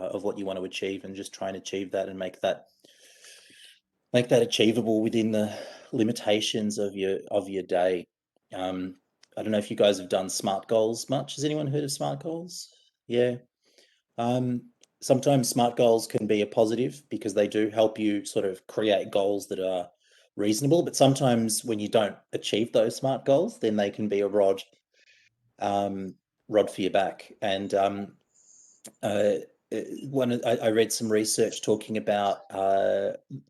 of what you want to achieve, and just try and achieve that and make that achievable within the limitations of your day. I don't know if you guys have done SMART goals much. Has anyone heard of SMART goals? Yeah. Sometimes SMART goals can be a positive because they do help you sort of create goals that are reasonable. But sometimes when you don't achieve those SMART goals, then they can be a rod for your back. And I read some research talking about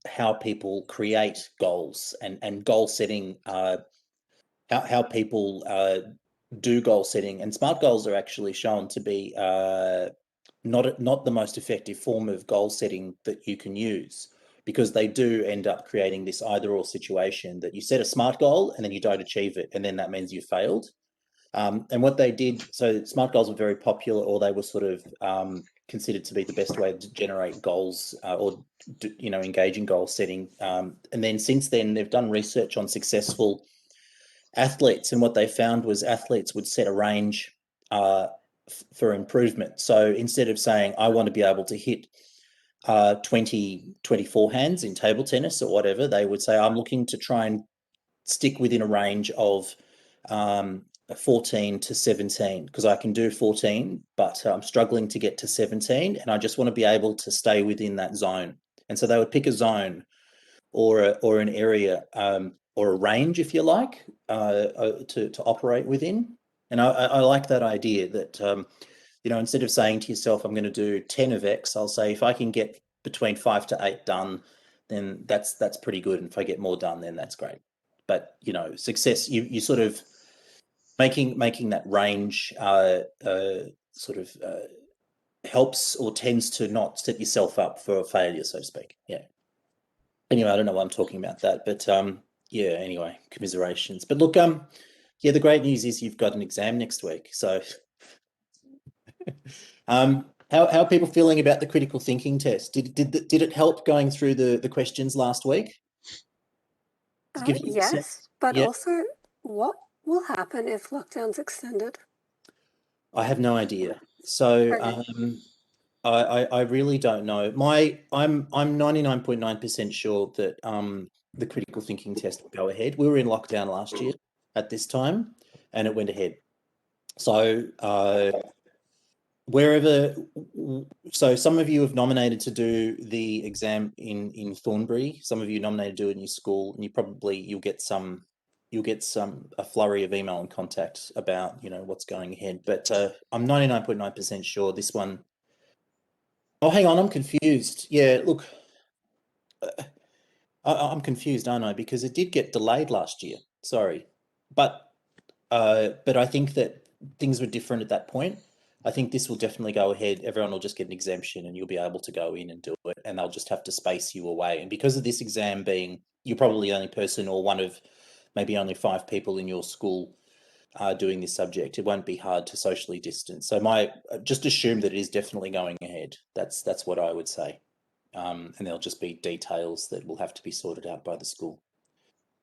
how people create goals and goal setting, how people do goal setting, and SMART goals are actually shown to be not the most effective form of goal setting that you can use, because they do end up creating this either or situation that you set a SMART goal and then you don't achieve it, and then that means you failed. And what they did, so SMART goals were very popular, or they were sort of considered to be the best way to generate goals or engage in goal setting. And then since then, they've done research on successful athletes, and what they found was athletes would set a range for improvement. So instead of saying, I want to be able to hit 20, 24 hands in table tennis or whatever, they would say, I'm looking to try and stick within a range of 14 to 17, because I can do 14, but I'm struggling to get to 17, and I just want to be able to stay within that zone. And so they would pick a zone or an area or a range, if you like, to operate within. And I like that idea that instead of saying to yourself, I'm going to do 10 of X, I'll say if I can get between 5 to 8 done, then that's pretty good. And if I get more done, then that's great. But success, you sort of making that range sort of helps or tends to not set yourself up for failure, so to speak. Yeah. Anyway, I don't know why I'm talking about that, but yeah. Anyway, commiserations. But look, yeah, the great news is you've got an exam next week. So, how are people feeling about the critical thinking test? Did it help going through the questions last week? Yes, but yeah. also, what will happen if lockdown's extended? I have no idea. So Okay. I really don't know. I'm 99.9% sure that the critical thinking test will go ahead. We were in lockdown last year at this time, and it went ahead. So so some of you have nominated to do the exam in Thornbury. Some of you nominated to do it in your school, and you'll get a flurry of email and contact about what's going ahead. But I'm 99.9% sure this one. Oh, hang on, I'm confused. Yeah, look, I'm confused, aren't I? Because it did get delayed last year. Sorry, but I think that things were different at that point. I think this will definitely go ahead. Everyone will just get an exemption, and you'll be able to go in and do it, and they'll just have to space you away. And because of this exam being, you're probably the only person or one of maybe only 5 people in your school doing this subject, it won't be hard to socially distance. So just assume that it is definitely going ahead. That's what I would say. And there'll just be details that will have to be sorted out by the school.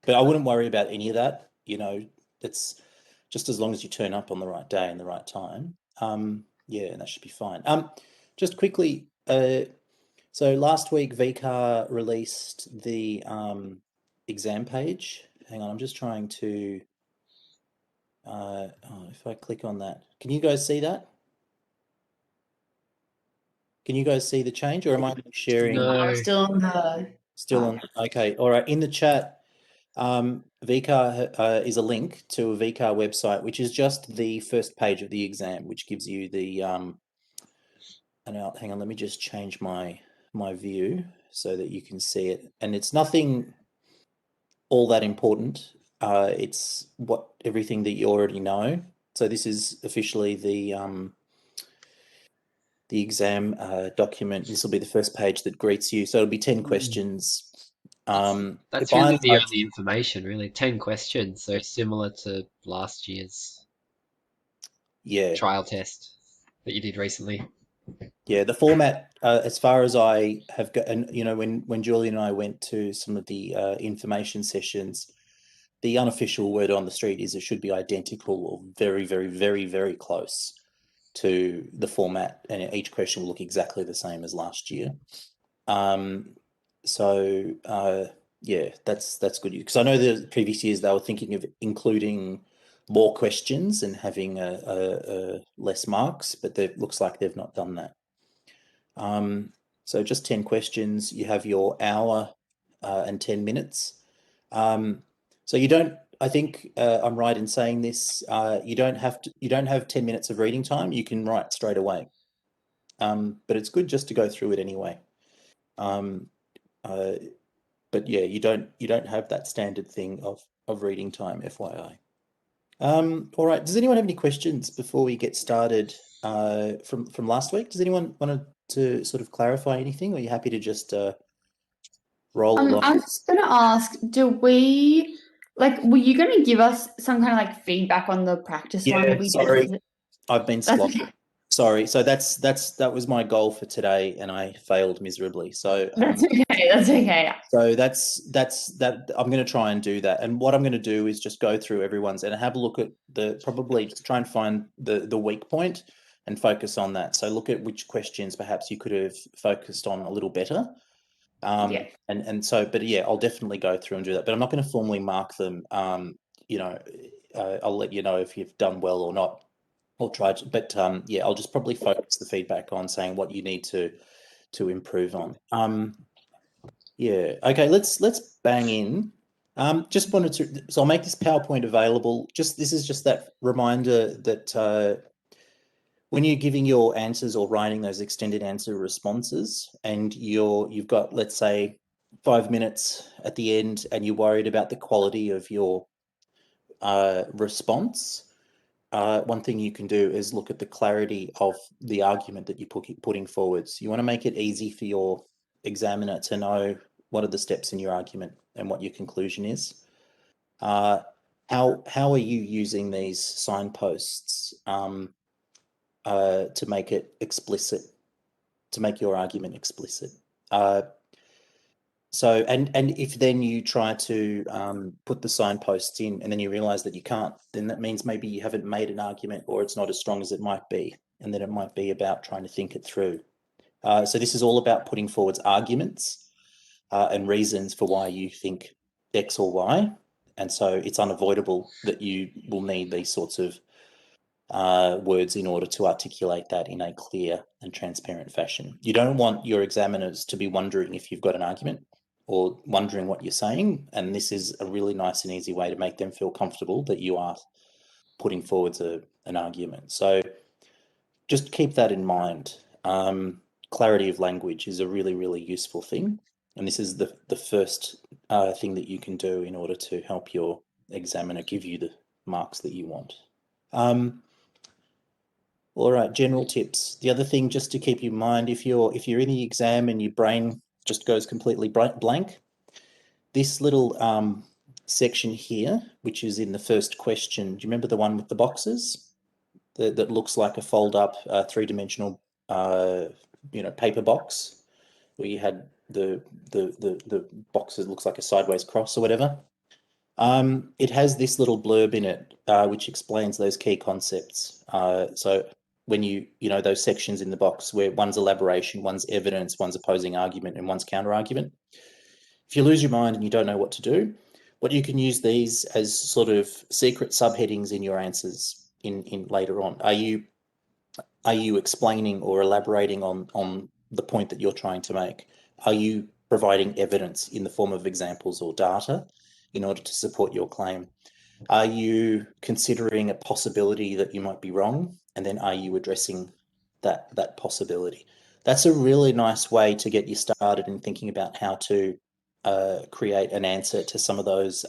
But I wouldn't worry about any of that. It's just as long as you turn up on the right day and the right time. Yeah, and that should be fine. Just quickly, so last week VCAR released the exam page. Hang on, I'm just trying to. If I click on that, can you guys see that? Can you guys see the change, or am I sharing? No, I'm still on the. Still on. Okay, all right. In the chat, VCAR is a link to a VCAR website, which is just the first page of the exam, which gives you the. And hang on, let me just change my view so that you can see it. And it's nothing all that important. It's everything that you already know. So this is officially the exam document. This will be the first page that greets you. So it'll be 10 questions. That's really the only information, really. 10 questions, so similar to last year's trial test that you did recently. Yeah, the format, as far as I have got, and when Julian and I went to some of the information sessions, the unofficial word on the street is it should be identical or very, very, very, very close to the format, and each question will look exactly the same as last year. Yeah, that's good, because I know the previous years they were thinking of including more questions and having a less marks, but it looks like they've not done that. So just 10 questions. You have your hour and 10 minutes. So you don't, I think I'm right in saying this, you don't have 10 minutes of reading time. You can write straight away. But it's good just to go through it anyway. But yeah, you don't have that standard thing of reading time, FYI. All right. Does anyone have any questions before we get started from last week? Does anyone want to sort of clarify anything, or are you happy to just roll along? I was just going to ask, were you going to give us some kind of like feedback on the practice one that we did? I've been sloppy. Okay. Sorry. So that was my goal for today, and I failed miserably. So that's okay. That's okay. So that's I'm going to try and do that. And what I'm going to do is just go through everyone's and have a look at probably try and find the weak point and focus on that. So look at which questions perhaps you could have focused on a little better. And so, but yeah, I'll definitely go through and do that, but I'm not going to formally mark them. You know, I'll let you know if you've done well or not. I'll try to, but yeah, I'll just probably focus the feedback on saying what you need to improve on. Yeah. Okay. Let's bang in. Just wanted to. So I'll make this PowerPoint available. This is just that reminder that when you're giving your answers or writing those extended answer responses, and you've got, let's say, 5 minutes at the end, and you're worried about the quality of your response. One thing you can do is look at the clarity of the argument that you're putting forwards. You want to make it easy for your examiner to know what are the steps in your argument and what your conclusion is. How are you using these signposts to make it explicit, to make your argument explicit? So, and if then you try to put the signposts in and then you realize that you can't, then that means maybe you haven't made an argument, or it's not as strong as it might be. And then it might be about trying to think it through. So this is all about putting forwards arguments and reasons for why you think X or Y. And so it's unavoidable that you will need these sorts of words in order to articulate that in a clear and transparent fashion. You don't want your examiners to be wondering if you've got an argument or wondering what you're saying. And this is a really nice and easy way to make them feel comfortable that you are putting forwards an argument. So just keep that in mind. Clarity of language is a really, really useful thing. And this is the first thing that you can do in order to help your examiner give you the marks that you want. All right, general tips. The other thing just to keep in mind, if you're in the exam and your brain just goes completely blank, this little section here, which is in the first question, do you remember the one with the boxes that looks like a fold-up three-dimensional paper box, where you had the boxes, looks like a sideways cross or whatever? It has this little blurb in it which explains those key concepts. So when those sections in the box where one's elaboration, one's evidence, one's opposing argument, and one's counter argument. If you lose your mind and you don't know what to do, what you can use these as sort of secret subheadings in your answers in later on. Are you explaining or elaborating on the point that you're trying to make? Are you providing evidence in the form of examples or data in order to support your claim? Are you considering a possibility that you might be wrong? And then are you addressing that possibility? That's a really nice way to get you started in thinking about how to create an answer to some of those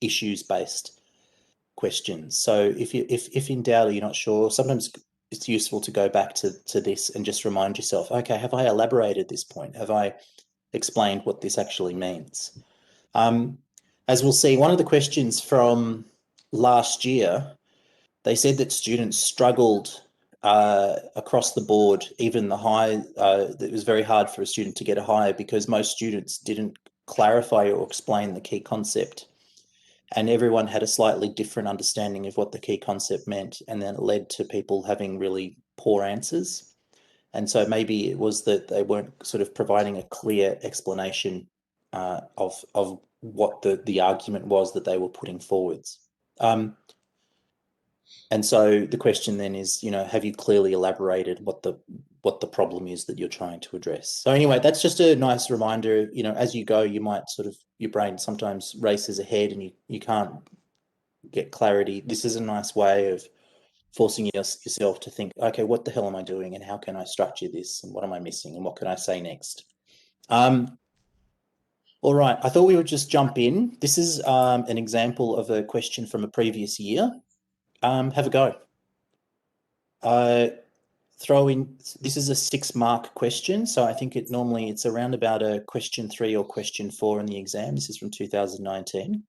issues-based questions. So if in doubt or you're not sure, sometimes it's useful to go back to this and just remind yourself, okay, have I elaborated this point? Have I explained what this actually means? As we'll see, one of the questions from last year, they said that students struggled across the board, even the high. It was very hard for a student to get a high because most students didn't clarify or explain the key concept. And everyone had a slightly different understanding of what the key concept meant. And then it led to people having really poor answers. And so maybe it was that they weren't sort of providing a clear explanation of what the argument was that they were putting forwards. And so the question then is, have you clearly elaborated what the problem is that you're trying to address? So anyway, that's just a nice reminder. As you go, you might sort of, your brain sometimes races ahead and you can't get clarity. This is a nice way of forcing yourself to think, okay, what the hell am I doing and how can I structure this and what am I missing and what can I say next? All right, I thought we would just jump in. This is an example of a question from a previous year. Have a go. Throw in, this is a 6-mark question, so I think it's around about a question 3 or question 4 in the exam. This is from 2019.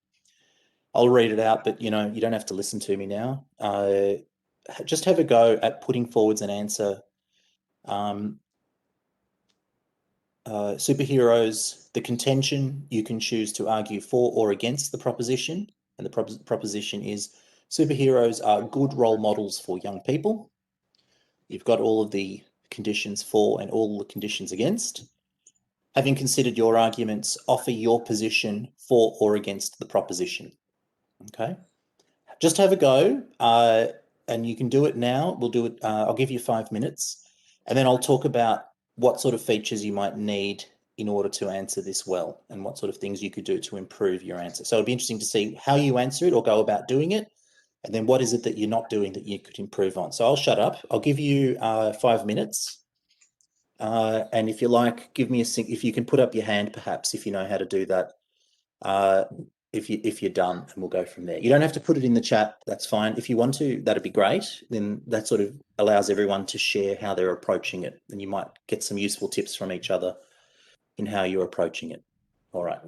I'll read it out, but you don't have to listen to me now. Just have a go at putting forwards an answer. Superheroes, the contention, you can choose to argue for or against the proposition, and the proposition is superheroes are good role models for young people. You've got all of the conditions for and all the conditions against. Having considered your arguments, offer your position for or against the proposition. Okay, just have a go, and you can do it now. We'll do it. I'll give you 5 minutes, and then I'll talk about what sort of features you might need in order to answer this well, and what sort of things you could do to improve your answer. So it'd be interesting to see how you answer it or go about doing it, and then what is it that you're not doing that you could improve on. So I'll shut up. I'll give you 5 minutes, and if you like, give me if you can put up your hand, perhaps, if you know how to do that. If you're done, and we'll go from there. You don't have to put it in the chat, that's fine. If you want to, that'd be great. Then that sort of allows everyone to share how they're approaching it, and you might get some useful tips from each other in how you're approaching it. All right.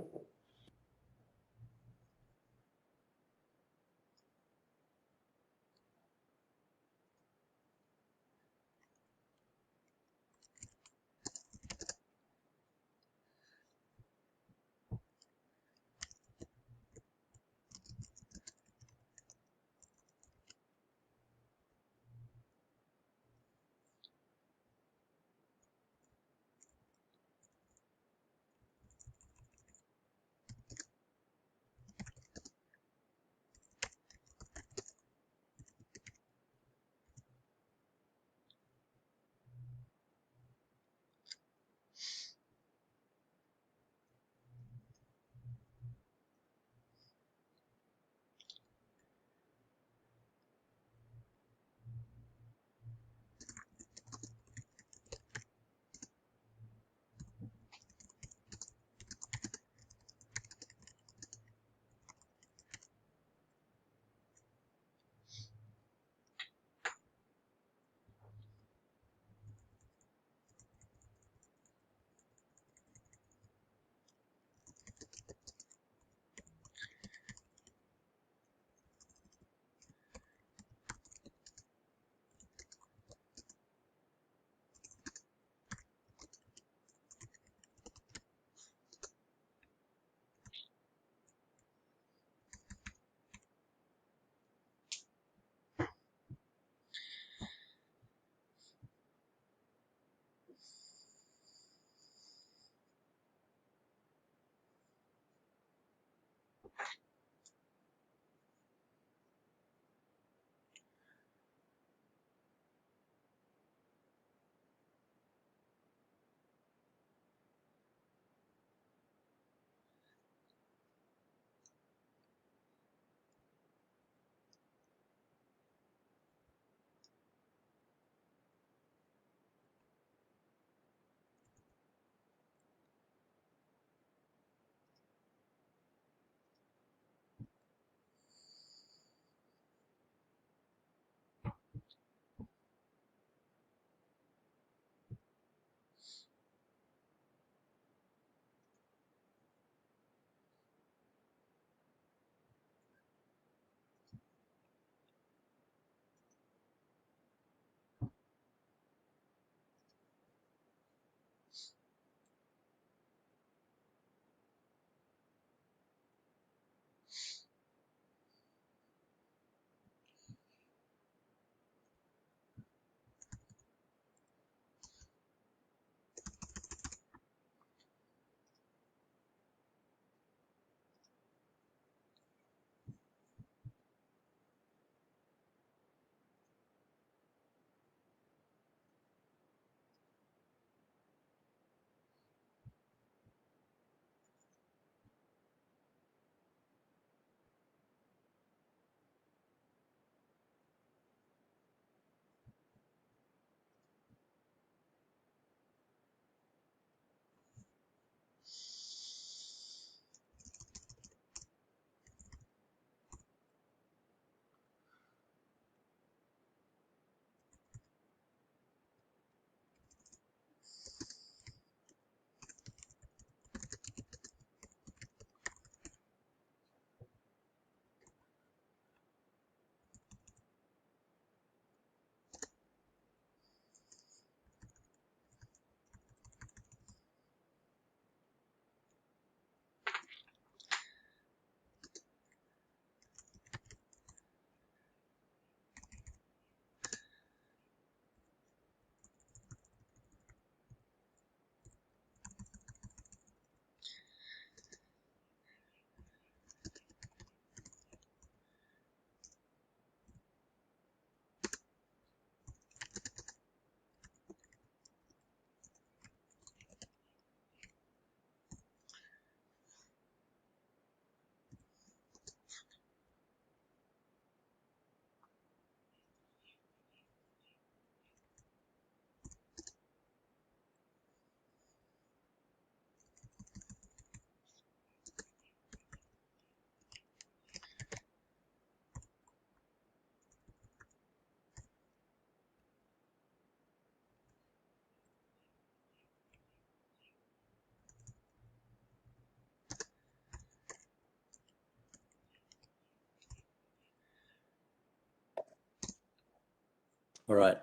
All right.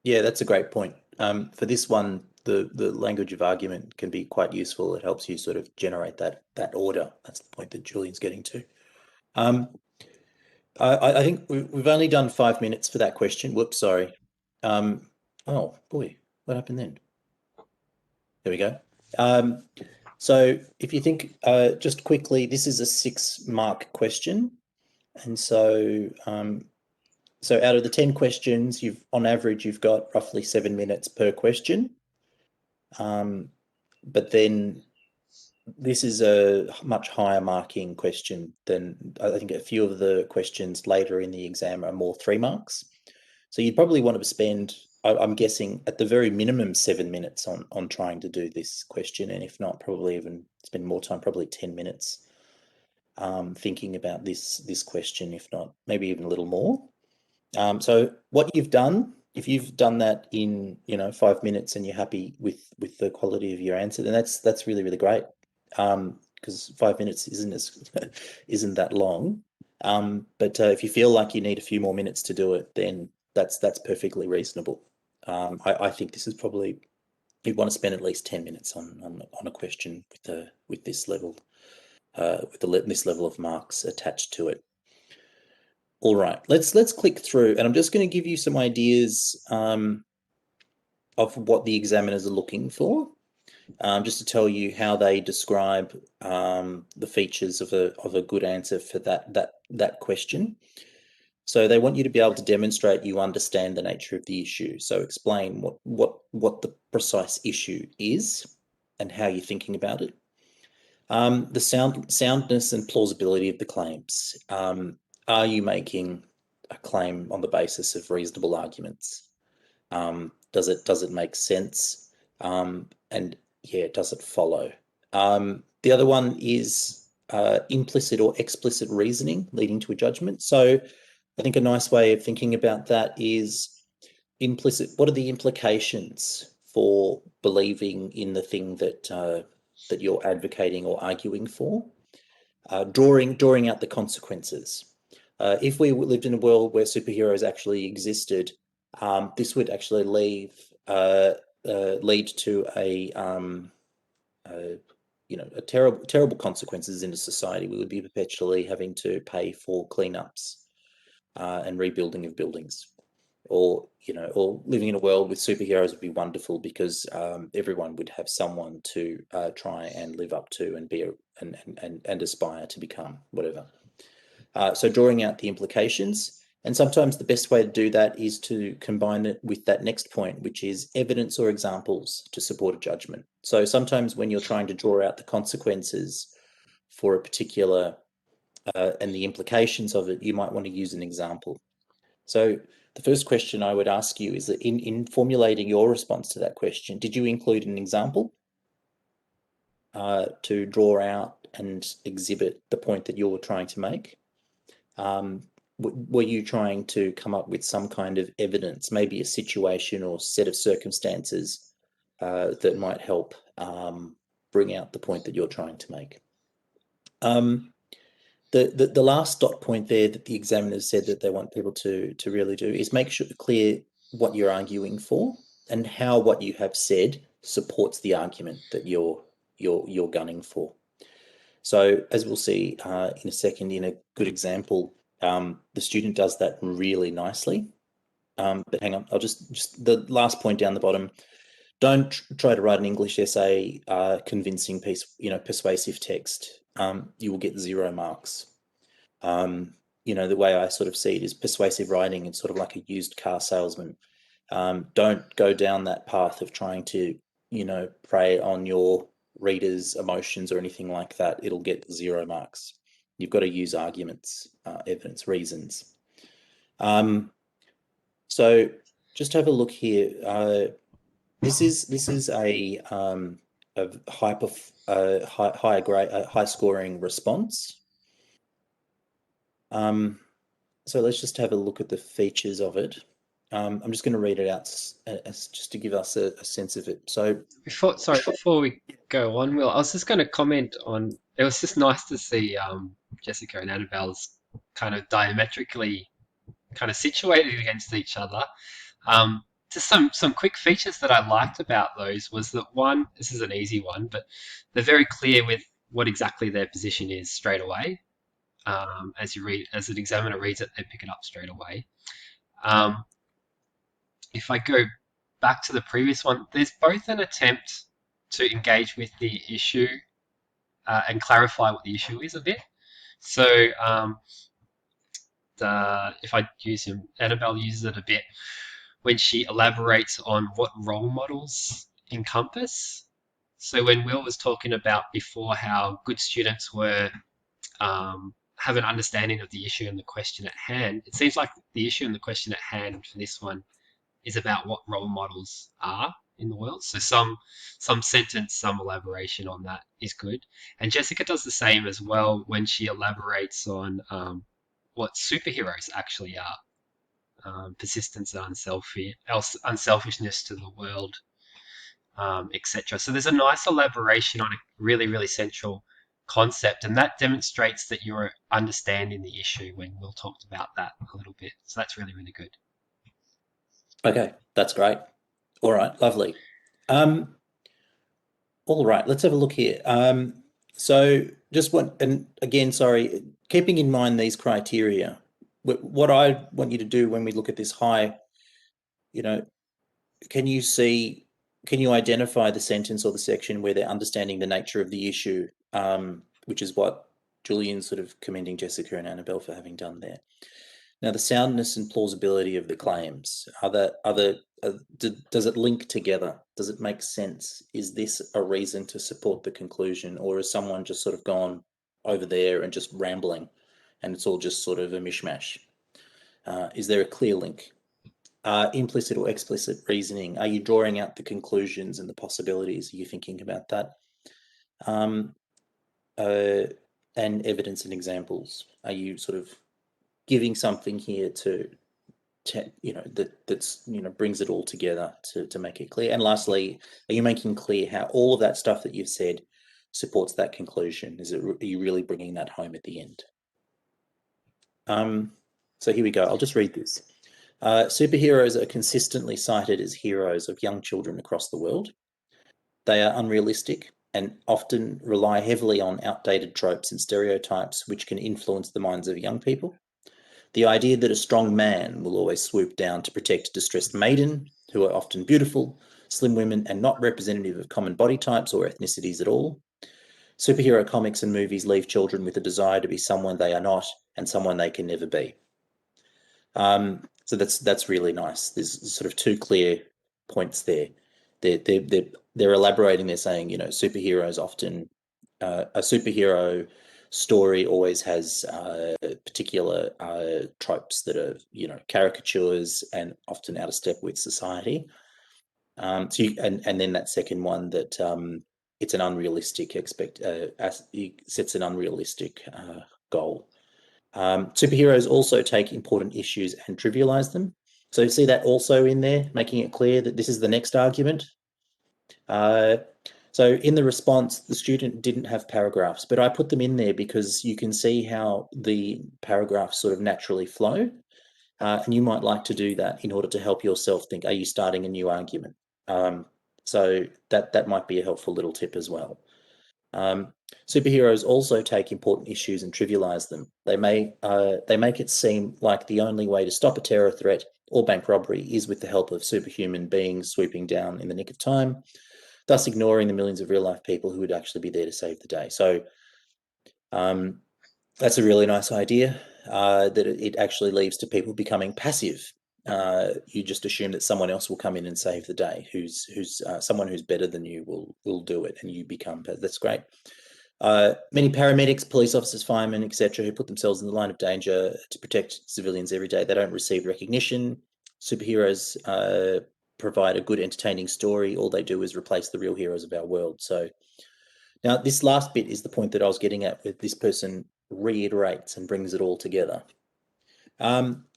Yeah, that's a great point. For this one, the language of argument can be quite useful. It helps you sort of generate that order. That's the point that Julian's getting to. I think we've only done 5 minutes for that question. Whoops, sorry. Oh boy, what happened then? There we go. So if you think just quickly, this is a 6-mark question, and so so out of the 10 questions, on average you've got roughly 7 minutes per question. But then this is a much higher marking question than, I think a few of the questions later in the exam are more 3 marks. So you'd probably want to spend, I'm guessing, at the very minimum 7 minutes on trying to do this question, and if not, probably even spend more time, probably 10 minutes thinking about this question, if not maybe even a little more. So what you've done, if you've done that in 5 minutes and you're happy with the quality of your answer, then that's really, really great. Because 5 minutes isn't that long. But if you feel like you need a few more minutes to do it, then that's perfectly reasonable. I think this is probably, you'd want to spend at least 10 minutes on a question with this level, this level of marks attached to it. All right, let's click through, and I'm just going to give you some ideas of what the examiners are looking for, just to tell you how they describe the features of a good answer for that question. So they want you to be able to demonstrate you understand the nature of the issue. So explain what the precise issue is and how you're thinking about it. The soundness and plausibility of the claims. Are you making a claim on the basis of reasonable arguments? Does it make sense? And yeah, does it follow? The other one is implicit or explicit reasoning leading to a judgment. So I think a nice way of thinking about that is implicit. What are the implications for believing in the thing that you're advocating or arguing for? Drawing out the consequences. If we lived in a world where superheroes actually existed, this would actually lead to a terrible consequences in a society. We would be perpetually having to pay for cleanups and rebuilding of buildings, or living in a world with superheroes would be wonderful because everyone would have someone to try and live up to and be and aspire to become, whatever. So drawing out the implications, and sometimes the best way to do that is to combine it with that next point, which is evidence or examples to support a judgment. So sometimes when you're trying to draw out the consequences for a particular and the implications of it, you might want to use an example. So the first question I would ask you is that in formulating your response to that question, did you include an example to draw out and exhibit the point that you're trying to make? Were you trying to come up with some kind of evidence, maybe a situation or set of circumstances that might help bring out the point that you're trying to make? The last dot point there that the examiners said that they want people to really do is make sure clear what you're arguing for and how what you have said supports the argument that you're gunning for. So as we'll see in a second, in a good example, the student does that really nicely. But hang on, I'll just the last point down the bottom. Don't try to write an English essay, convincing piece, persuasive text. You will get 0 marks. The way I sort of see it is persuasive writing. It's sort of like a used car salesman. Don't go down that path of trying to, prey on your readers' emotions or anything like that. It'll get 0 marks. You've got to use arguments, evidence, reasons. So just have a look here. This is a high scoring response. So let's just have a look at the features of it. I'm just going to read it out as just to give us a sense of it. So before we go on, Will, I was just going to comment on. It was just nice to see Jessica and Annabelle's kind of diametrically kind of situated against each other. Just some quick features that I liked about those was that one, this is an easy one, but they're very clear with what exactly their position is straight away. As an examiner reads it, they pick it up straight away. If I go back to the previous one, there's both an attempt to engage with the issue and clarify what the issue is a bit. So if I use him, Annabelle uses it a bit when she elaborates on what role models encompass. So when Will was talking about before how good students were have an understanding of the issue and the question at hand, it seems like the issue and the question at hand for this one is about what role models are in the world. So some sentence, some elaboration on that is good. And Jessica does the same as well when she elaborates on what superheroes actually are. Persistence and unselfishness to the world, etc. So there's a nice elaboration on a really, really central concept, and that demonstrates that you're understanding the issue when Will talked about that a little bit. So that's really, really good. Okay, that's great. All right, lovely. All right, let's have a look here. So just and again, sorry, keeping in mind these criteria, what I want you to do when we look at this high, can you identify the sentence or the section where they're understanding the nature of the issue, which is what Julian's sort of commending Jessica and Annabelle for having done there. Now, the soundness and plausibility of the claims, does it link together? Does it make sense? Is this a reason to support the conclusion, or is someone just sort of gone over there and just rambling and it's all just sort of a mishmash? Is there a clear link? Implicit or explicit reasoning? Are you drawing out the conclusions and the possibilities? Are you thinking about that? And evidence and examples. Are you sort of giving something here that's brings it all together to make it clear? And lastly, are you making clear how all of that stuff that you've said supports that conclusion? Are you really bringing that home at the end? So here we go. I'll just read this. Superheroes are consistently cited as heroes of young children across the world. They are unrealistic and often rely heavily on outdated tropes and stereotypes which can influence the minds of young people. The idea that a strong man will always swoop down to protect distressed maiden, who are often beautiful, slim women, and not representative of common body types or ethnicities at all. Superhero comics and movies leave children with a desire to be someone they are not and someone they can never be. So that's really nice. There's sort of two clear points there. They're elaborating. They're saying, superheroes often a superhero story always has particular tropes that are caricatures and often out of step with society. And then that second one that it's an unrealistic sets an unrealistic goal. Superheroes also take important issues and trivialize them. So you see that also in there, making it clear that this is the next argument. So in the response, the student didn't have paragraphs, but I put them in there because you can see how the paragraphs sort of naturally flow. And you might like to do that in order to help yourself think, are you starting a new argument? So that might be a helpful little tip as well. Superheroes also take important issues and trivialize them. They make it seem like the only way to stop a terror threat or bank robbery is with the help of superhuman beings swooping down in the nick of time, thus ignoring the millions of real-life people who would actually be there to save the day. So that's a really nice idea, that it actually leads to people becoming passive. You just assume that someone else will come in and save the day. Who's someone who's better than you will do it, and you become. That's great. Many paramedics, police officers, firemen, etc., who put themselves in the line of danger to protect civilians every day, they don't receive recognition. Superheroes provide a good, entertaining story. All they do is replace the real heroes of our world. So now this last bit is the point that I was getting at, with this person reiterates and brings it all together.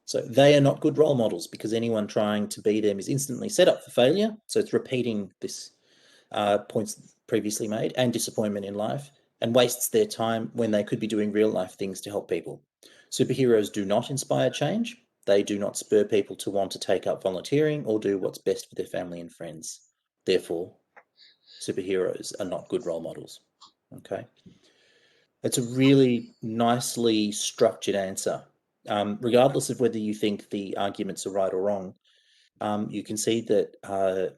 So they are not good role models because anyone trying to be them is instantly set up for failure. So it's repeating this points previously made and disappointment in life, and wastes their time when they could be doing real life things to help people. Superheroes do not inspire change. They do not spur people to want to take up volunteering or do what's best for their family and friends. Therefore, superheroes are not good role models. Okay. That's a really nicely structured answer. Regardless of whether you think the arguments are right or wrong, you can see that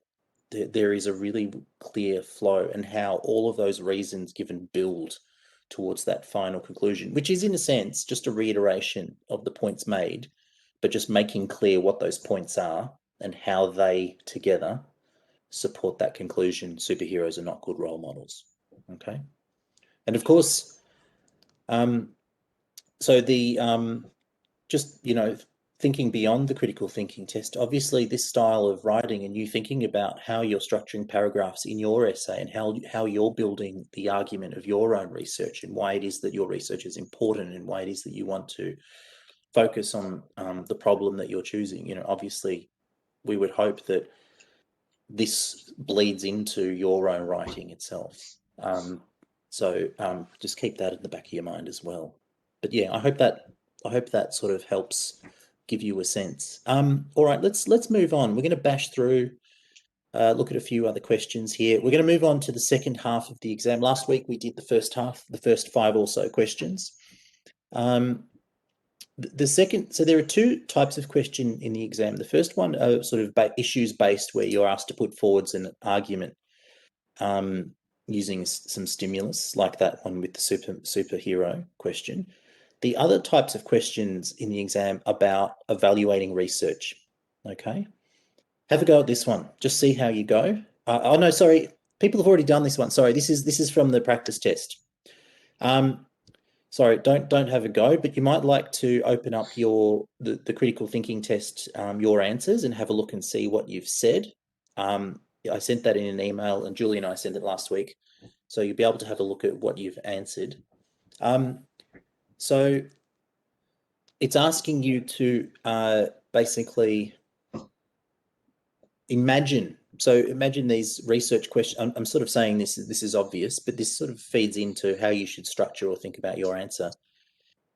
there is a really clear flow and how all of those reasons given build towards that final conclusion, which is in a sense just a reiteration of the points made, but just making clear what those points are and how they together support that conclusion. Superheroes are not good role models. Okay. And of course, so the just, you know, thinking beyond the critical thinking test, obviously this style of writing and you thinking about how you're structuring paragraphs in your essay and how you're building the argument of your own research and why it is that your research is important and why it is that you want to focus on the problem that you're choosing. You know, obviously we would hope that this bleeds into your own writing itself. So just keep that in the back of your mind as well. But yeah, I hope that sort of helps give you a sense. All right, let's move on. We're going to bash through, look at a few other questions here. We're going to move on to the second half of the exam. Last week we did the first half, the first 5 or so questions. The second, so there are 2 types of question in the exam. The first one are sort of issues based, where you're asked to put forwards an argument using some stimulus, like that one with the superhero question. The other types of questions in the exam about evaluating research. Okay, have a go at this one. Just see how you go. Oh no, sorry, people have already done this one. Sorry, this is from the practice test. Sorry, don't have a go, but you might like to open up the critical thinking test, your answers, and have a look and see what you've said. I sent that in an email, and Julie and I sent it last week, so you'll be able to have a look at what you've answered. So it's asking you to basically imagine. So imagine these research questions. I'm sort of saying this is obvious, but this sort of feeds into how you should structure or think about your answer.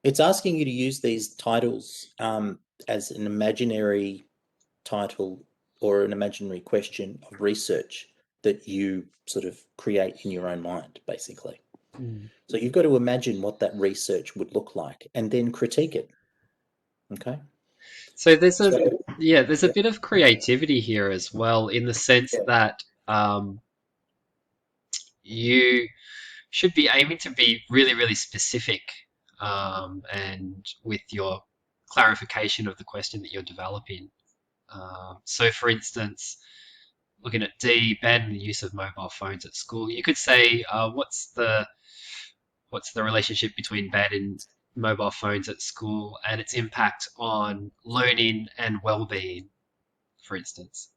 It's asking you to use these titles as an imaginary title or an imaginary question of research that you sort of create in your own mind, basically. So you've got to imagine what that research would look like and then critique it. Okay. So there's a bit of creativity here as well, in the sense that you should be aiming to be really, really specific, and with your clarification of the question that you're developing. So for instance, looking at D, ban the use of mobile phones at school, you could say, what's the relationship between banning mobile phones at school and its impact on learning and well-being, for instance.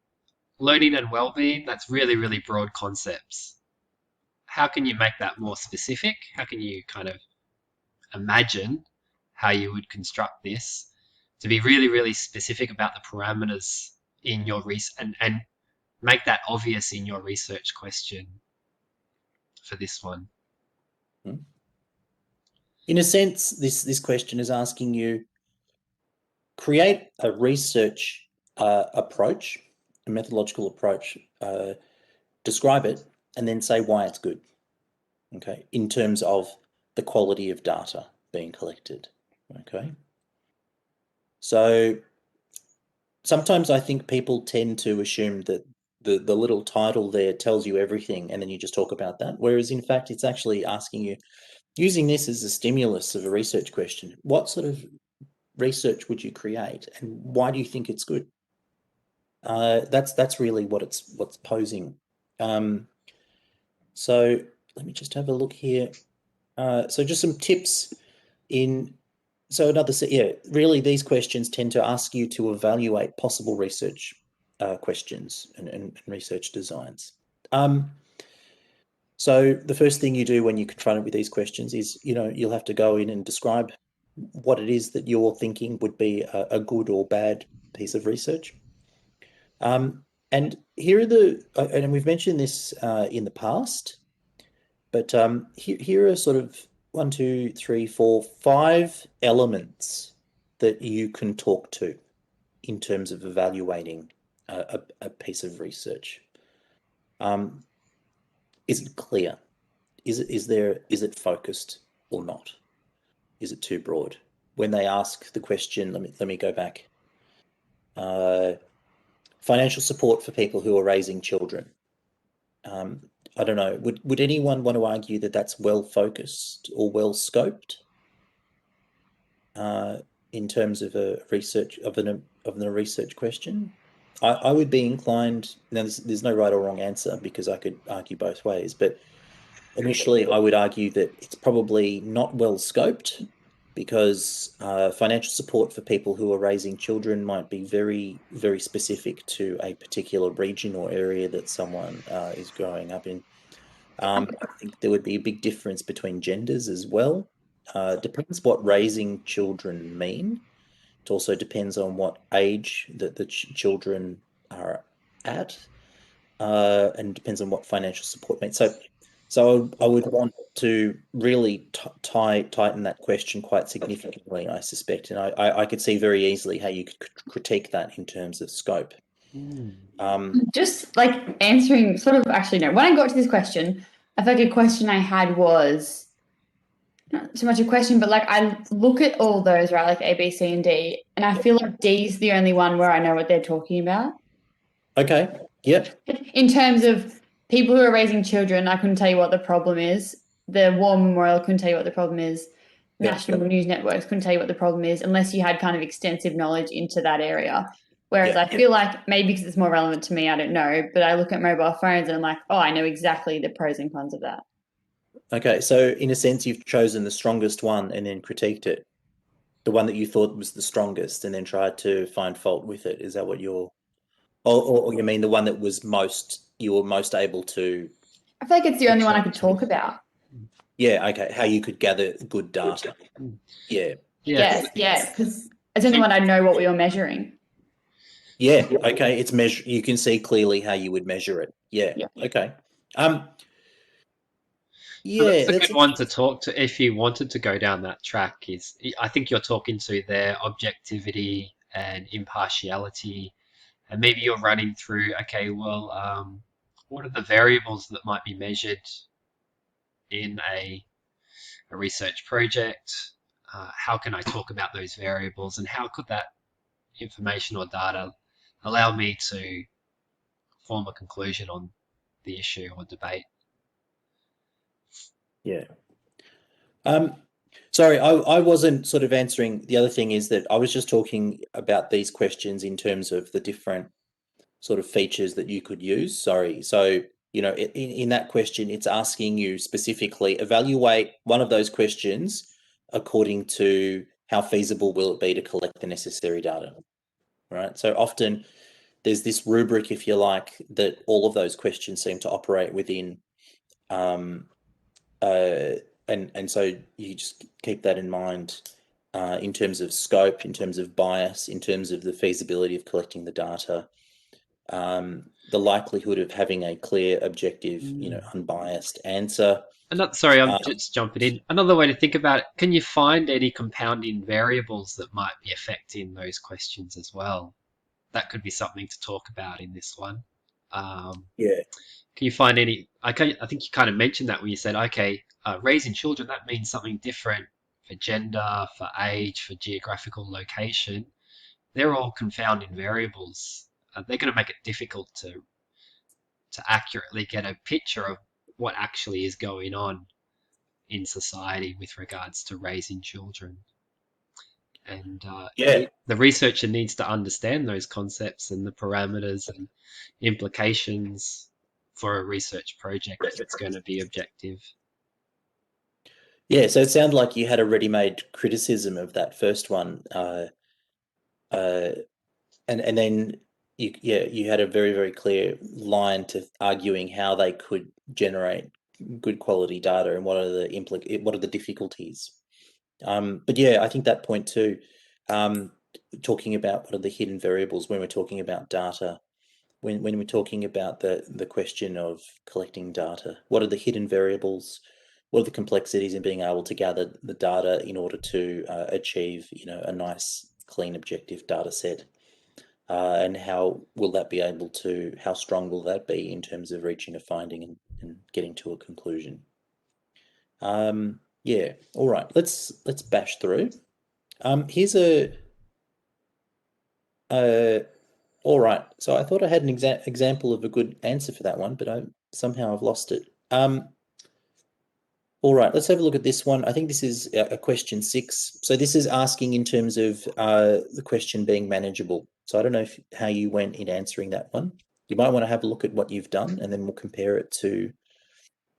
Learning and well-being, that's really, really broad concepts. How can you make that more specific? How can you kind of imagine how you would construct this to be really, really specific about the parameters in your research, and make that obvious in your research question for this one? In a sense, this question is asking you, create a research approach, a methodological approach, describe it, and then say why it's good. Okay, in terms of the quality of data being collected. Okay, so sometimes I think people tend to assume that the little title there tells you everything and then you just talk about that, whereas in fact it's actually asking you, using this as a stimulus of a research question, what sort of research would you create and why do you think it's good? That's really what's posing. So let me just have a look here. So just some tips in. So really these questions tend to ask you to evaluate possible research questions and research designs. So the first thing you do when you're confronted with these questions is, you'll have to go in and describe what it is that you're thinking would be a good or bad piece of research. And here are and we've mentioned this in the past, but here are sort of 1, 2, 3, 4, 5 elements that you can talk to in terms of evaluating a piece of research. Is it clear? Is it focused or not? Is it too broad? When they ask the question, let me go back. Financial support for people who are raising children. I don't know. Would anyone want to argue that that's well focused or well scoped in terms of a research of a research question? I would be inclined. Now, there's no right or wrong answer because I could argue both ways. But initially, I would argue that it's probably not well scoped because financial support for people who are raising children might be very, very specific to a particular region or area that someone is growing up in. I think there would be a big difference between genders as well. Depends what raising children mean. It also depends on what age that the children are at, and depends on what financial support means. So I would want to really tighten that question quite significantly, I suspect, and I could see very easily how you could critique that in terms of scope. Just like answering sort of actually no. When I got to this question, I feel like a question I had was not so much a question, but like I look at all those, right, like A, B, C, and D, and I feel like D is the only one where I know what they're talking about. Okay. Yep. In terms of people who are raising children, I couldn't tell you what the problem is. The War Memorial couldn't tell you what the problem is. National news networks couldn't tell you what the problem is unless you had kind of extensive knowledge into that area. Whereas I feel like maybe because it's more relevant to me, I don't know, but I look at mobile phones and I'm like, oh, I know exactly the pros and cons of that. Okay, so in a sense, you've chosen the strongest one and then critiqued it. The one that you thought was the strongest and then tried to find fault with it. Is that what you're... Or you mean the one that was you were most able to... I feel like it's the only one I could talk about. Yeah, okay. How you could gather good data. Yeah. Yes, because it's the only one I know what we were measuring. Yeah, okay. It's measure. You can see clearly how you would measure it. Yeah. Okay. Yeah, that's a good one to talk to if you wanted to go down that track. I think you're talking to their objectivity and impartiality, and maybe you're running through, okay, well, what are the variables that might be measured in a research project? How can I talk about those variables, and how could that information or data allow me to form a conclusion on the issue or debate? Yeah. Sorry, I wasn't sort of answering. The other thing is that I was just talking about these questions in terms of the different sort of features that you could use. Sorry. So, in that question, it's asking you specifically evaluate one of those questions according to how feasible will it be to collect the necessary data, right? So often there's this rubric, if you like, that all of those questions seem to operate within. And so you just keep that in mind in terms of scope, in terms of bias, in terms of the feasibility of collecting the data, the likelihood of having a clear, objective, unbiased answer. Sorry, I'm just jumping in. Another way to think about it, can you find any compounding variables that might be affecting those questions as well? That could be something to talk about in this one. Yeah. Can you find any? I think you kind of mentioned that when you said, okay, raising children, that means something different for gender, for age, for geographical location. They're all confounding variables. They're going to make it difficult to accurately get a picture of what actually is going on in society with regards to raising children. And the researcher needs to understand those concepts and the parameters and implications for a research project if it's going to be objective. Yeah, so it sounded like you had a ready-made criticism of that first one, and then you had a very, very clear line to arguing how they could generate good quality data and what are the difficulties. But yeah, I think that point too, talking about what are the hidden variables when we're talking about data, when we're talking about the question of collecting data, what are the hidden variables? What are the complexities in being able to gather the data in order to achieve, a nice, clean, objective data set? And how strong will that be in terms of reaching a finding and getting to a conclusion? Yeah, all right, let's bash through. Here's all right, so I thought I had an example of a good answer for that one, but I've lost it. All right, let's have a look at this one. I think this is a question 6. So this is asking in terms of the question being manageable. So I don't know how you went in answering that one. You might want to have a look at what you've done, and then we'll compare it to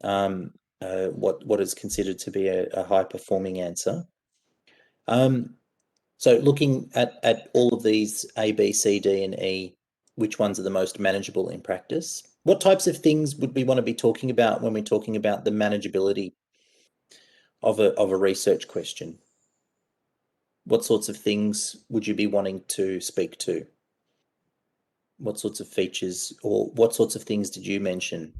what is considered to be a high-performing answer. So looking at all of these A, B, C, D, and E, which ones are the most manageable in practice? What types of things would we want to be talking about when we're talking about the manageability of a research question? What sorts of things would you be wanting to speak to? What sorts of features, or what sorts of things did you mention?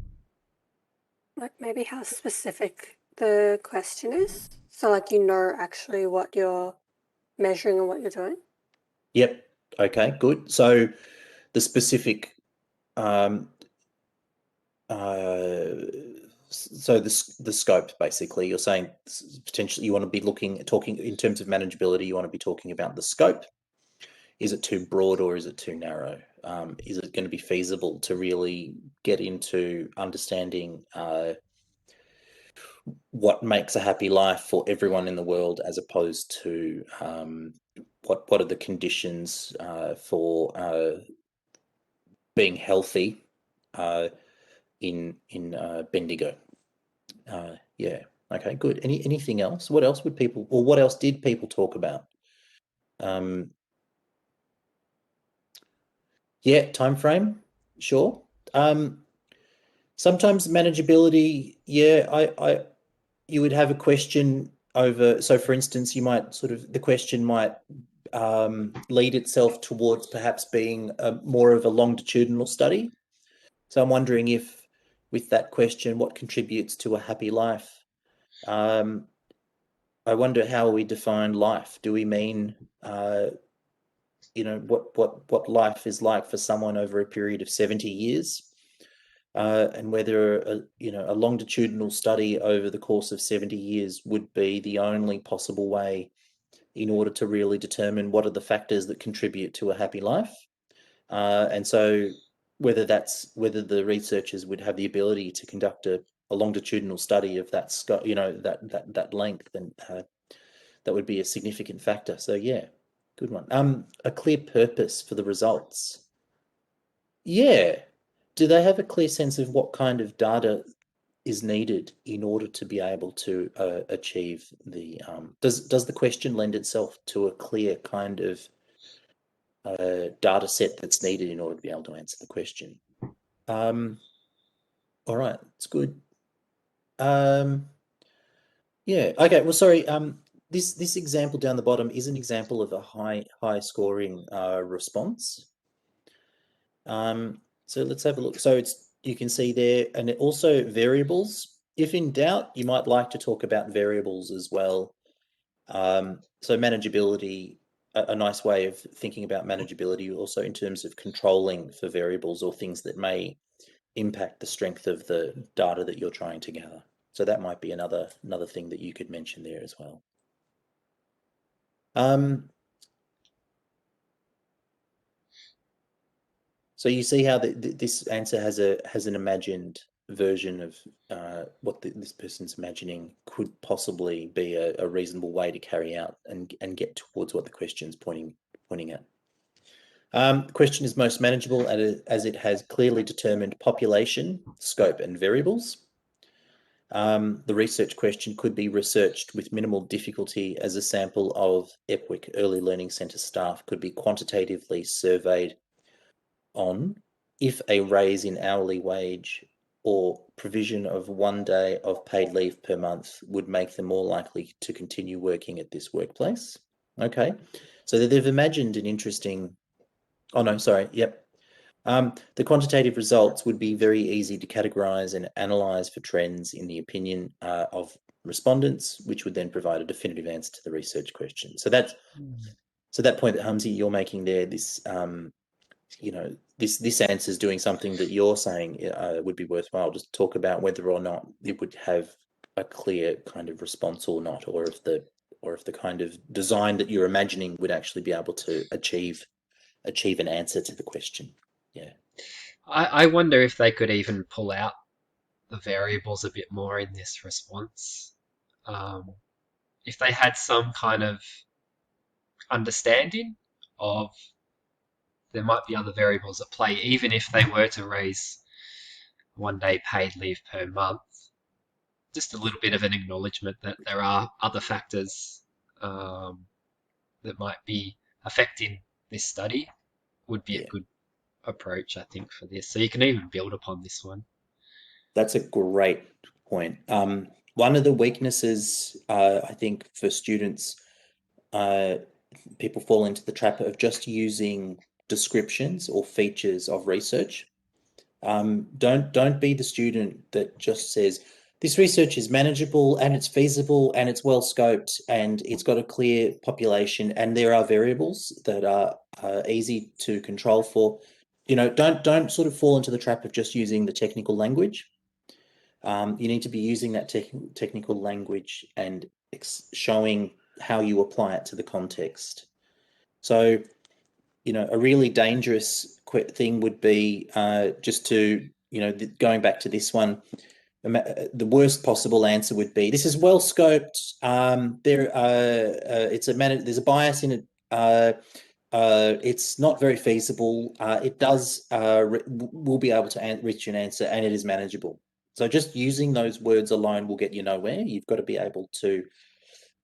Like maybe how specific the question is. So like actually what you're measuring and what you're doing. Yep. Okay, good. So the specific so the scope, basically, you're saying potentially you want to be talking in terms of manageability, you want to be talking about the scope. Is it too broad or is it too narrow? Is it going to be feasible to really get into understanding what makes a happy life for everyone in the world, as opposed to what are the conditions for being healthy in Bendigo? Yeah. Okay. Good. Anything else? What else would people, or what else did people talk about? Yeah. Time frame. Sure. Sometimes manageability. Yeah. You would have a question over. So, for instance, you might the question might lead itself towards perhaps being more of a longitudinal study. So I'm wondering if, with that question, what contributes to a happy life? I wonder how we define life. Do we mean, what life is like for someone over a period of 70 years? And whether a longitudinal study over the course of 70 years would be the only possible way in order to really determine what are the factors that contribute to a happy life. And so whether the researchers would have the ability to conduct a longitudinal study of that that length, then that would be a significant factor. So yeah, good one. A clear purpose for the results. Yeah. Do they have a clear sense of what kind of data is needed in order to be able to achieve the does the question lend itself to a clear kind of data set that's needed in order to be able to answer the question? All right, it's good. Yeah, okay, well, sorry, this example down the bottom is an example of a high scoring response. So let's have a look. So you can see there, and also variables. If in doubt, you might like to talk about variables as well. So manageability, a nice way of thinking about manageability, also in terms of controlling for variables or things that may impact the strength of the data that you're trying to gather. So that might be another thing that you could mention there as well. So you see how this answer has an imagined version of what this person's imagining could possibly be a reasonable way to carry out and get towards what the question's pointing at. The question is most manageable as it has clearly determined population, scope, and variables. The research question could be researched with minimal difficulty, as a sample of EPWIC Early Learning Centre staff could be quantitatively surveyed on if a raise in hourly wage or provision of 1 day of paid leave per month would make them more likely to continue working at this workplace. Okay, so they've imagined an interesting, oh no, sorry, yep. The quantitative results would be very easy to categorize and analyze for trends in the opinion of respondents, which would then provide a definitive answer to the research question. So that's, so that point that Humsey you're making there, this, you know, this answer is doing something that you're saying would be worthwhile. Just talk about whether or not it would have a clear kind of response or not, or if the kind of design that you're imagining would actually be able to achieve an answer to the question. Yeah. I wonder if they could even pull out the variables a bit more in this response. If they had some kind of understanding of there might be other variables at play, even if they were to raise 1 day paid leave per month, just a little bit of an acknowledgement that there are other factors that might be affecting this study would be a good approach, I think, for this. So you can even build upon this one. That's a great point. One of the weaknesses, I think, for students, people fall into the trap of just using descriptions or features of research. Don't be the student that just says, this research is manageable and it's feasible and it's well scoped and it's got a clear population and there are variables that are easy to control for. You know, don't sort of fall into the trap of just using the technical language. You need to be using that technical language and showing how you apply it to the context. So, you know, a really dangerous thing would be just to, you know, going back to this one, the worst possible answer would be, this is well scoped. There's a bias in it. It's not very feasible. It does, we'll be able to reach an answer and it is manageable. So just using those words alone will get you nowhere. You've got to be able to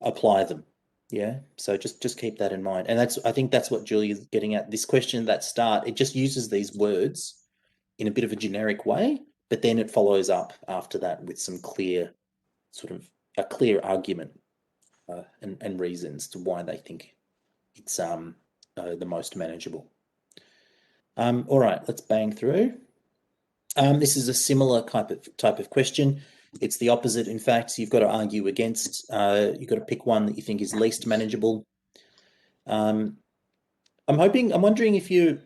apply them. Yeah. So just keep that in mind. And I think that's what Julia's getting at. This question, that start, it just uses these words in a bit of a generic way, but then it follows up after that with some clear, sort of a clear argument and reasons to why they think it's the most manageable. All right, let's bang through. This is a similar type of question. It's the opposite, in fact. So you've got to argue against. You've got to pick one that you think is least manageable. I'm wondering if you,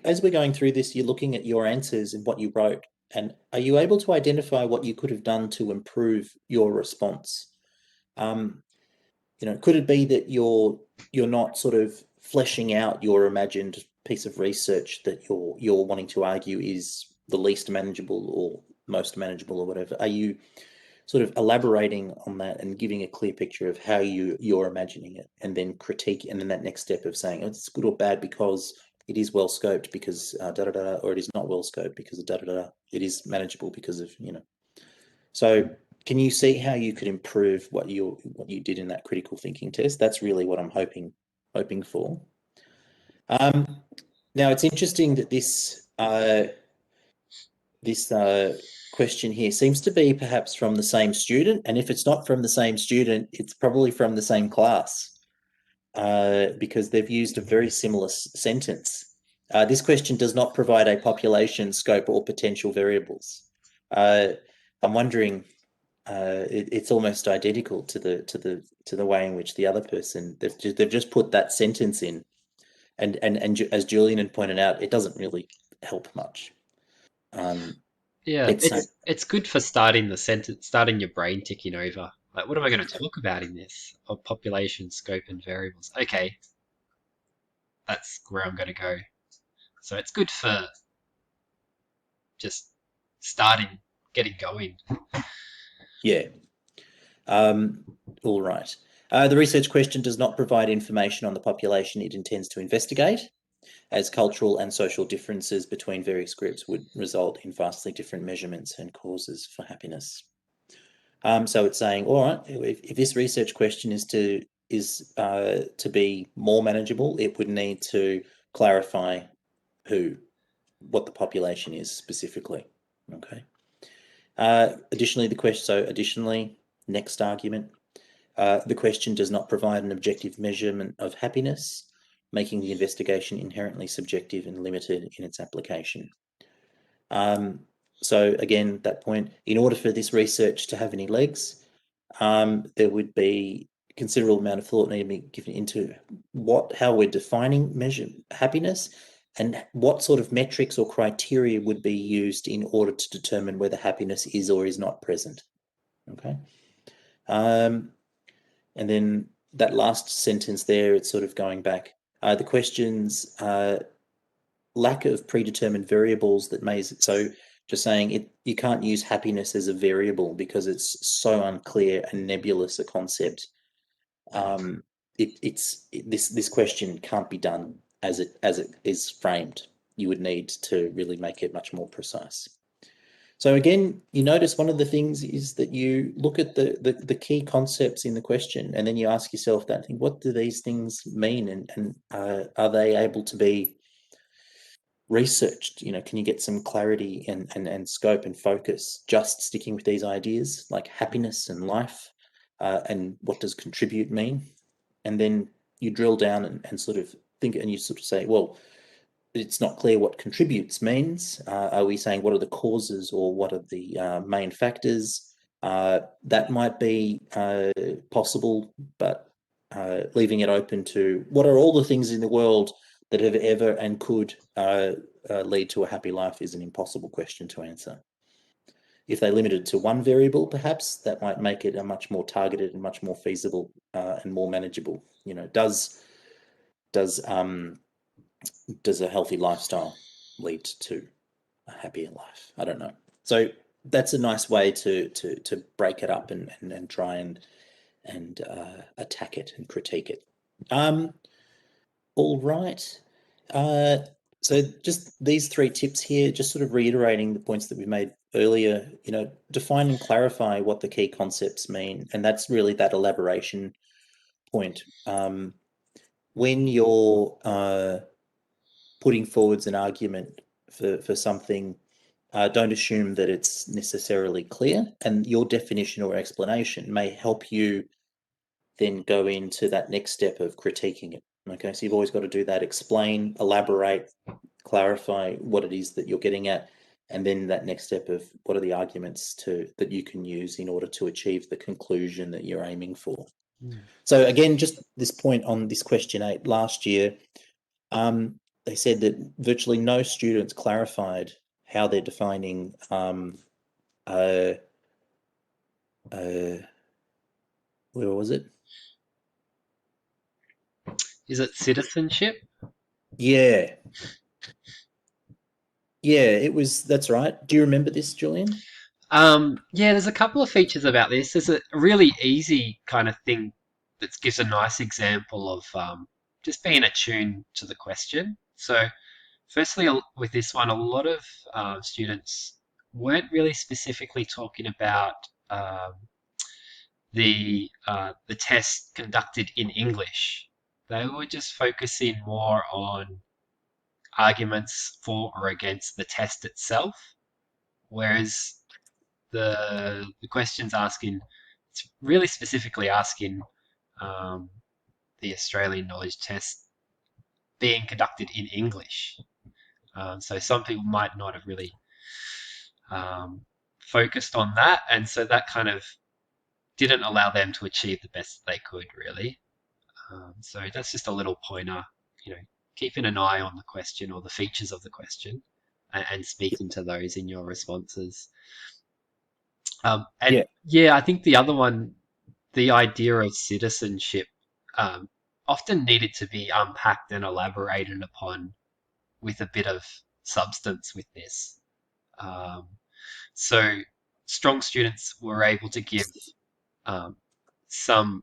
as we're going through this, you're looking at your answers and what you wrote, and are you able to identify what you could have done to improve your response? You know, could it be that you're not sort of fleshing out your imagined piece of research that you're wanting to argue is the least manageable or most manageable or whatever? Are you sort of elaborating on that and giving a clear picture of how you're imagining it, and then critique, and then that next step of saying, oh, it's good or bad because it is well scoped because or it is not well scoped because of it is manageable because of, you know. So can you see how you could improve what you did in that critical thinking test? That's really what I'm hoping for. Now it's interesting that this question here seems to be perhaps from the same student, and if it's not from the same student, it's probably from the same class, because they've used a very similar sentence. This question does not provide a population, scope, or potential variables. I'm wondering, it's almost identical to the way in which the other person, they've just put that sentence in, and as Julian had pointed out, it doesn't really help much. Yeah, it's good for starting the sentence, starting your brain ticking over. Like, what am I going to talk about in this? Of population, scope, and variables. Okay, that's where I'm going to go. So it's good for just starting, getting going. Yeah. All right. The research question does not provide information on the population it intends to investigate, as cultural and social differences between various groups would result in vastly different measurements and causes for happiness. So it's saying, all right, if this research question is to be more manageable, it would need to clarify what the population is specifically. Okay. Additionally, next argument, the question does not provide an objective measurement of happiness, making the investigation inherently subjective and limited in its application. So again, that point, in order for this research to have any legs, there would be a considerable amount of thought need to be given into how we're defining happiness, and what sort of metrics or criteria would be used in order to determine whether happiness is or is not present. Okay. And then that last sentence there, it's sort of going back. The questions, lack of predetermined variables that may, so just saying you can't use happiness as a variable because it's so unclear and nebulous a concept. This question can't be done as it is framed. You would need to really make it much more precise. So again, you notice one of the things is that you look at the key concepts in the question, and then you ask yourself that thing: what do these things mean, and are they able to be researched? Can you get some clarity and scope and focus just sticking with these ideas like happiness and life, and what does contribute mean? And then you drill down and sort of think, and you sort of say, well, it's not clear what contributes means. Are we saying what are the causes, or what are the main factors? That might be possible, but leaving it open to what are all the things in the world that have ever and could lead to a happy life is an impossible question to answer. If they limit it to one variable, perhaps that might make it a much more targeted and much more feasible and more manageable. Does a healthy lifestyle lead to a happier life? I don't know. So that's a nice way to break it up and try and attack it and critique it. All right. So just these 3 tips here, just sort of reiterating the points that we made earlier. Define and clarify what the key concepts mean, and that's really that elaboration point. When you're putting forwards an argument for something, don't assume that it's necessarily clear, and your definition or explanation may help you then go into that next step of critiquing it. Okay, so you've always got to do that: explain, elaborate, clarify what it is that you're getting at, and then that next step of what are the arguments that you can use in order to achieve the conclusion that you're aiming for. So again, just this point on this question 8, last year, they said that virtually no students clarified how they're defining where was it? Is it citizenship? Yeah, it was. That's right. Do you remember this, Julian? Yeah, there's a couple of features about this. There's a really easy kind of thing that gives a nice example of just being attuned to the question. So firstly, with this one, a lot of students weren't really specifically talking about the test conducted in English. They were just focusing more on arguments for or against the test itself, whereas the question's asking, it's really specifically asking the Australian knowledge test being conducted in English. So some people might not have really focused on that, and so that kind of didn't allow them to achieve the best they could, really. So that's just a little pointer, keeping an eye on the question or the features of the question and speaking to those in your responses. I think the other one, the idea of citizenship, often needed to be unpacked and elaborated upon with a bit of substance with this. So strong students were able to give some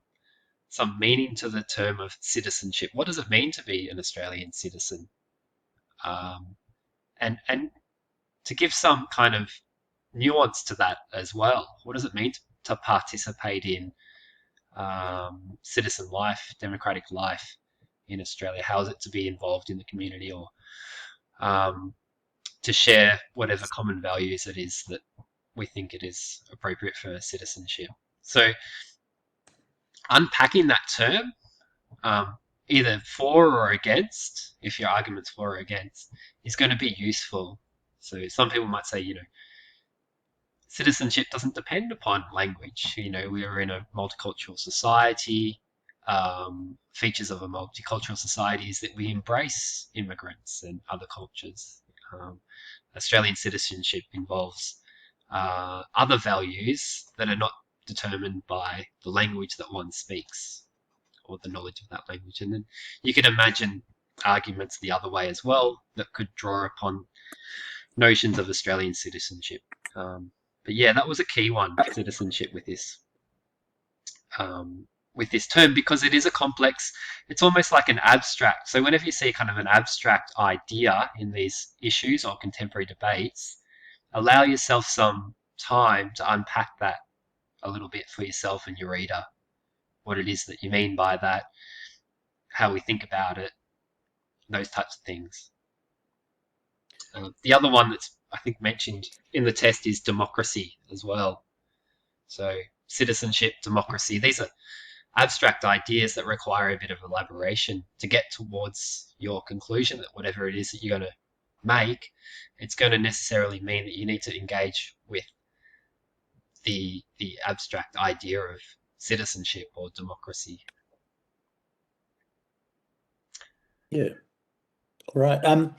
meaning to the term of citizenship. What does it mean to be an Australian citizen? And to give some kind of nuance to that as well. What does it mean to participate in citizen life, democratic life in Australia? How is it to be involved in the community, or to share whatever common values it is that we think it is appropriate for citizenship. So unpacking that term, either for or against, if your argument's for or against, is going to be useful. So some people might say, citizenship doesn't depend upon language. We are in a multicultural society. Features of a multicultural society is that we embrace immigrants and other cultures. Australian citizenship involves other values that are not determined by the language that one speaks or the knowledge of that language. And then you could imagine arguments the other way as well that could draw upon notions of Australian citizenship. But yeah, that was a key one, citizenship, with this term, because it is a complex, it's almost like an abstract. So whenever you see kind of an abstract idea in these issues or contemporary debates, allow yourself some time to unpack that a little bit for yourself and your reader, what it is that you mean by that, how we think about it, those types of things. The other one that's, I think, mentioned in the test is democracy as well. So citizenship, democracy, these are abstract ideas that require a bit of elaboration to get towards your conclusion that whatever it is that you're going to make, it's going to necessarily mean that you need to engage with the abstract idea of citizenship or democracy. Yeah. All right. And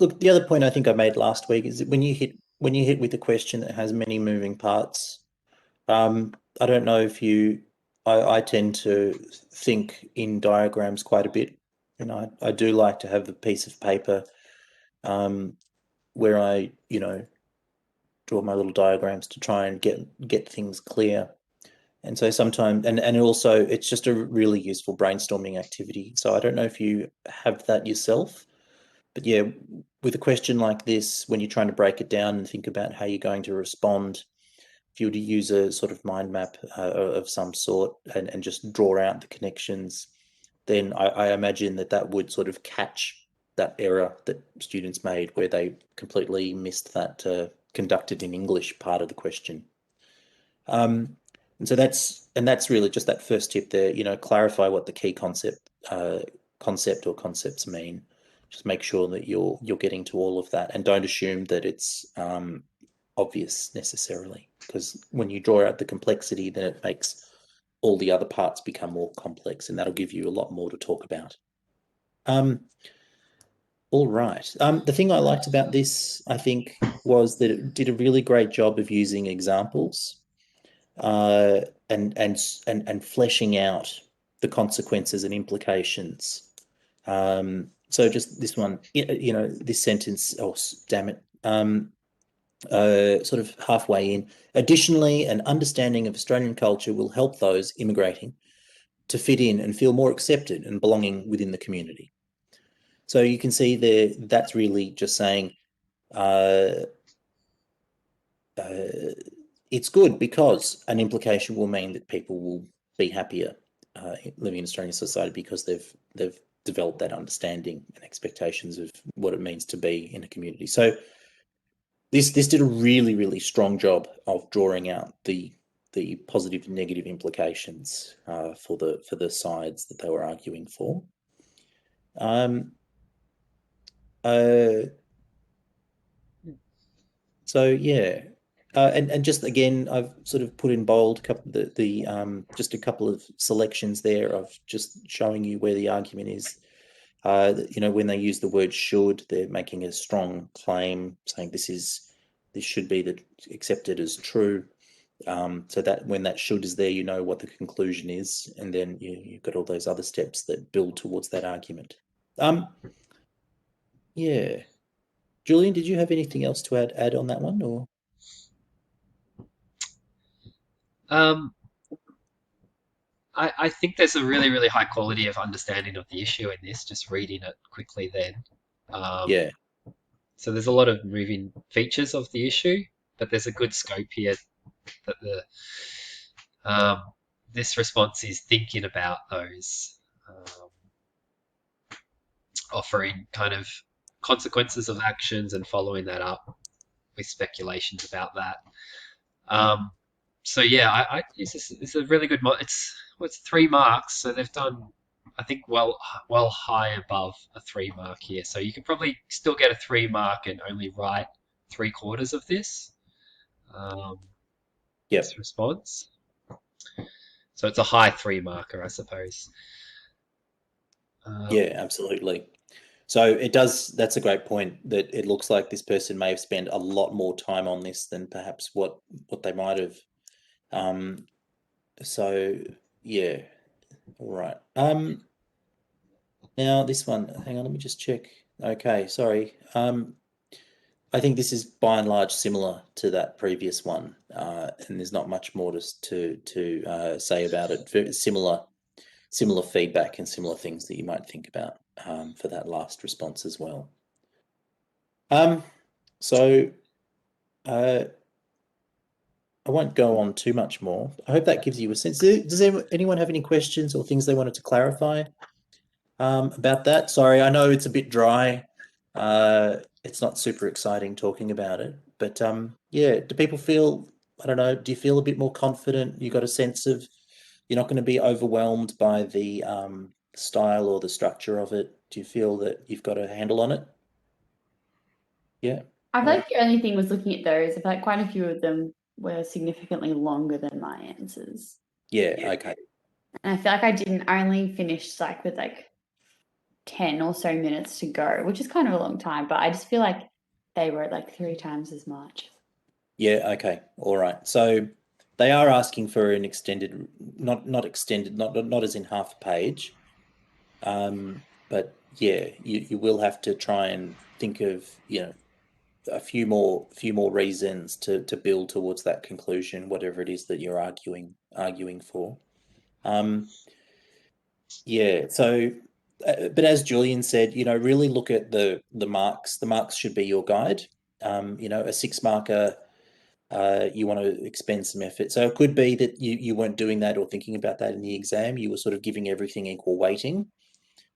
look, the other point I think I made last week is that when you hit with a question that has many moving parts, I don't know if I tend to think in diagrams quite a bit. I do like to have a piece of paper where I, draw my little diagrams to try and get things clear. And so sometimes, and also it's just a really useful brainstorming activity. So I don't know if you have that yourself, but yeah, with a question like this, when you're trying to break it down and think about how you're going to respond, if you were to use a sort of mind map of some sort and just draw out the connections, then I imagine that would sort of catch that error that students made where they completely missed that conducted in English part of the question. And so that's really just that first tip there. Clarify what the key concept or concepts mean. Just make sure that you're getting to all of that, and don't assume that it's obvious necessarily, because when you draw out the complexity, then it makes all the other parts become more complex, and that'll give you a lot more to talk about. All right. The thing I liked about this, I think, was that it did a really great job of using examples and fleshing out the consequences and implications. So just this one, this sentence, oh, damn it, sort of halfway in. Additionally, an understanding of Australian culture will help those immigrating to fit in and feel more accepted and belonging within the community. So you can see there, that's really just saying it's good because an implication will mean that people will be happier living in Australian society because they've developed that understanding and expectations of what it means to be in a community. So this did a really, really strong job of drawing out the positive and negative implications for the sides that they were arguing for. So yeah, and just again, I've sort of put in bold just a couple of selections there of just showing you where the argument is. When they use the word should, they're making a strong claim saying this should be accepted as true. So that when that should is there, you know what the conclusion is, and then you've got all those other steps that build towards that argument. Yeah. Julian, did you have anything else to add on that one, or? I think there's a really, really high quality of understanding of the issue in this, just reading it quickly then. Yeah. So there's a lot of moving features of the issue, but there's a good scope here that this response is thinking about those, offering kind of consequences of actions and following that up with speculations about that. So yeah, it's a really good it's 3 marks, so they've done, I think, well high above a 3 mark here. So you could probably still get a 3 mark and only write 3/4 of this. Yep. This response. So it's a high 3 marker, I suppose. Yeah, absolutely. So it does, that's a great point, that it looks like this person may have spent a lot more time on this than perhaps what they might have. So yeah, all right. Now this one, hang on, let me just check. Okay, sorry. I think this is by and large similar to that previous one, and there's not much more to say about it. Very similar feedback and similar things that you might think about for that last response as well. So I won't go on too much more. I hope that gives you a sense. Does anyone have any questions or things they wanted to clarify about that? Sorry, I know it's a bit dry. It's not super exciting talking about it, but yeah, do people feel, I don't know, do you feel a bit more confident? You got a sense of you're not going to be overwhelmed by the style or the structure of it? Do you feel that you've got a handle on it? Yeah. I feel like the only thing was looking at those. I feel like quite a few of them were significantly longer than my answers. Yeah. Okay. And I feel like I only finished psych with like 10 or so minutes to go, which is kind of a long time, but I just feel like they wrote like 3 times as much. Yeah. Okay. All right. So they are asking for an extended, not extended, not as in half a page. But yeah, you will have to try and think of, you know, a few more reasons to build towards that conclusion, whatever it is that you're arguing for. Yeah. So, but as Julian said, you know, really look at the marks. The marks should be your guide. You know, a 6 marker, you want to expend some effort. So it could be that you weren't doing that or thinking about that in the exam. You were sort of giving everything equal weighting,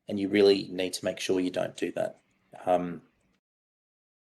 and you really need to make sure you don't do that.